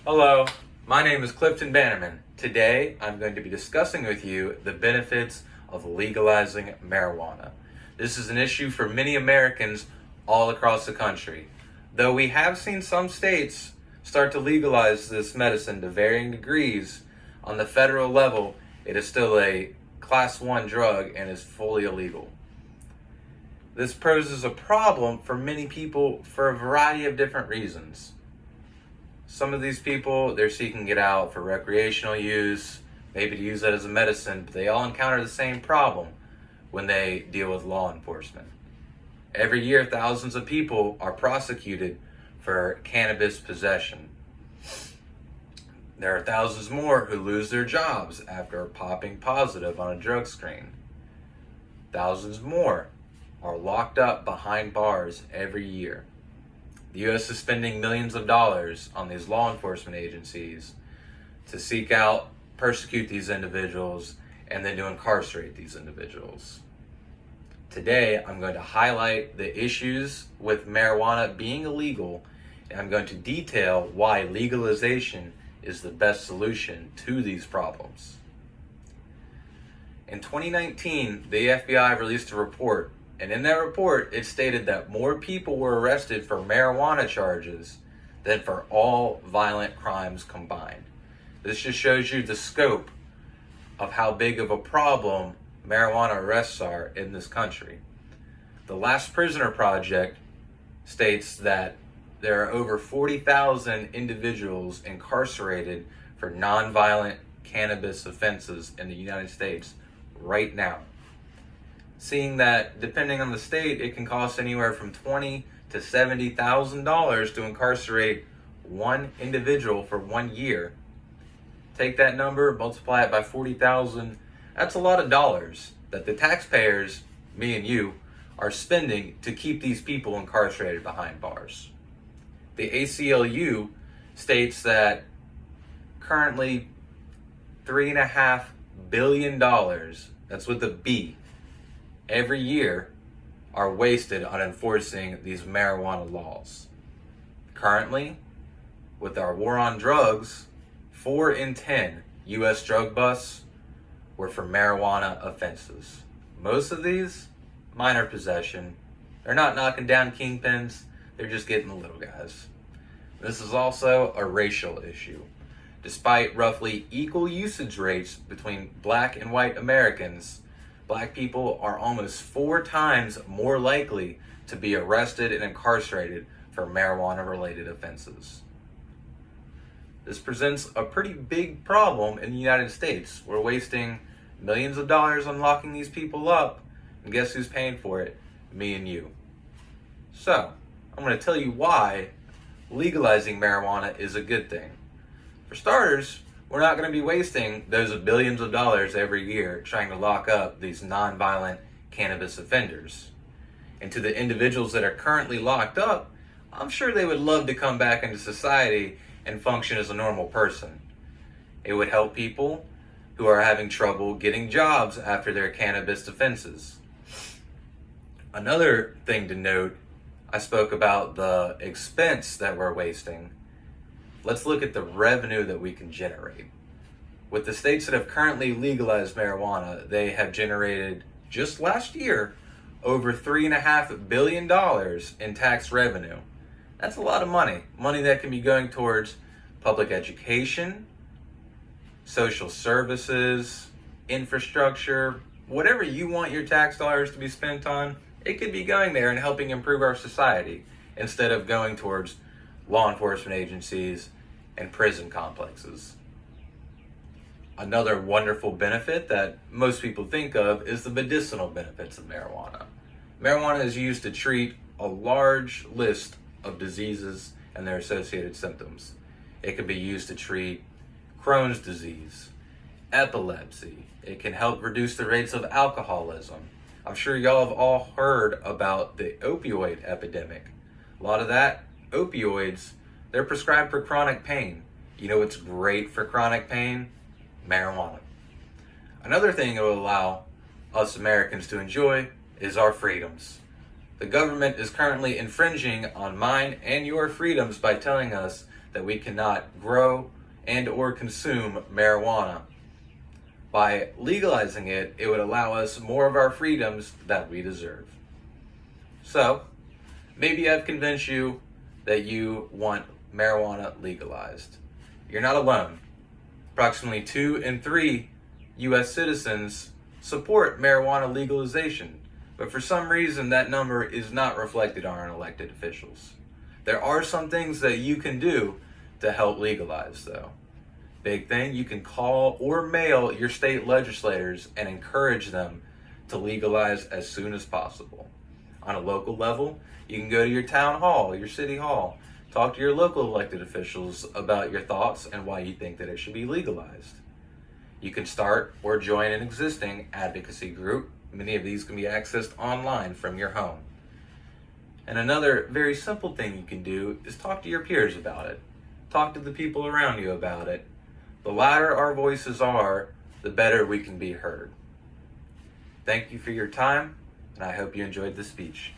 Hello, my name is Clifton Bannerman. Today, I'm going to be discussing with you the benefits of legalizing marijuana. This is an issue for many Americans all across the country. Though we have seen some states start to legalize this medicine to varying degrees, on the federal level, it is still a Class 1 drug and is fully illegal. This poses a problem for many people for a variety of different reasons. Some of these people, they're seeking it out for recreational use, maybe to use it as a medicine, but they all encounter the same problem when they deal with law enforcement. Every year, thousands of people are prosecuted for cannabis possession. There are thousands more who lose their jobs after popping positive on a drug screen. Thousands more are locked up behind bars every year. The U.S. is spending millions of dollars on these law enforcement agencies to seek out, persecute these individuals, and then to incarcerate these individuals. Today, I'm going to highlight the issues with marijuana being illegal, and I'm going to detail why legalization is the best solution to these problems. In 2019, the FBI released a report, and in that report, it stated that more people were arrested for marijuana charges than for all violent crimes combined. This just shows you the scope of how big of a problem marijuana arrests are in this country. The Last Prisoner Project states that there are over 40,000 individuals incarcerated for nonviolent cannabis offenses in the United States right now. Seeing that depending on the state, it can cost anywhere from $20,000 to $70,000 to incarcerate one individual for 1 year. Take that number, multiply it by 40,000. That's a lot of dollars that the taxpayers, me and you, are spending to keep these people incarcerated behind bars. The ACLU states that currently $3.5 billion, that's with a B, every year are wasted on enforcing these marijuana laws. Currently, with our war on drugs, 4 in 10 U.S. drug busts were for marijuana offenses. Most of these, minor possession. They're not knocking down kingpins, they're just getting the little guys. This is also a racial issue. Despite roughly equal usage rates between black and white Americans, black people are almost 4 times more likely to be arrested and incarcerated for marijuana-related offenses. This presents a pretty big problem in the United States. We're wasting millions of dollars on locking these people up, and guess who's paying for it? Me and you. So, I'm going to tell you why legalizing marijuana is a good thing. For starters, we're not going to be wasting those billions of dollars every year trying to lock up these nonviolent cannabis offenders. And to the individuals that are currently locked up, I'm sure they would love to come back into society and function as a normal person. It would help people who are having trouble getting jobs after their cannabis offenses. Another thing to note, I spoke about the expense that we're wasting. Let's look at the revenue that we can generate. With the states that have currently legalized marijuana, they have generated, just last year, over $3.5 billion in tax revenue. That's a lot of money. Money that can be going towards public education, social services, infrastructure, whatever you want your tax dollars to be spent on, it could be going there and helping improve our society instead of going towards law enforcement agencies and prison complexes. Another wonderful benefit that most people think of is the medicinal benefits of marijuana. Marijuana is used to treat a large list of diseases and their associated symptoms. It can be used to treat Crohn's disease, epilepsy. It can help reduce the rates of alcoholism. I'm sure y'all have all heard about the opioid epidemic. A lot of that, opioids, they're prescribed for chronic pain. You know what's great for chronic pain? Marijuana. Another thing it will allow us Americans to enjoy is our freedoms. The government is currently infringing on mine and your freedoms by telling us that we cannot grow and or consume marijuana. By legalizing it, it would allow us more of our freedoms that we deserve. So, maybe I've convinced you that you want marijuana legalized. You're not alone. Approximately 2 in 3 U.S. citizens support marijuana legalization, but for some reason that number is not reflected on our elected officials. There are some things that you can do to help legalize, though. Big thing, you can call or mail your state legislators and encourage them to legalize as soon as possible. On a local level, you can go to your town hall, your city hall, talk to your local elected officials about your thoughts and why you think that it should be legalized. You can start or join an existing advocacy group. Many of these can be accessed online from your home. And another very simple thing you can do is talk to your peers about it. Talk to the people around you about it. The louder our voices are, the better we can be heard. Thank you for your time, and I hope you enjoyed the speech.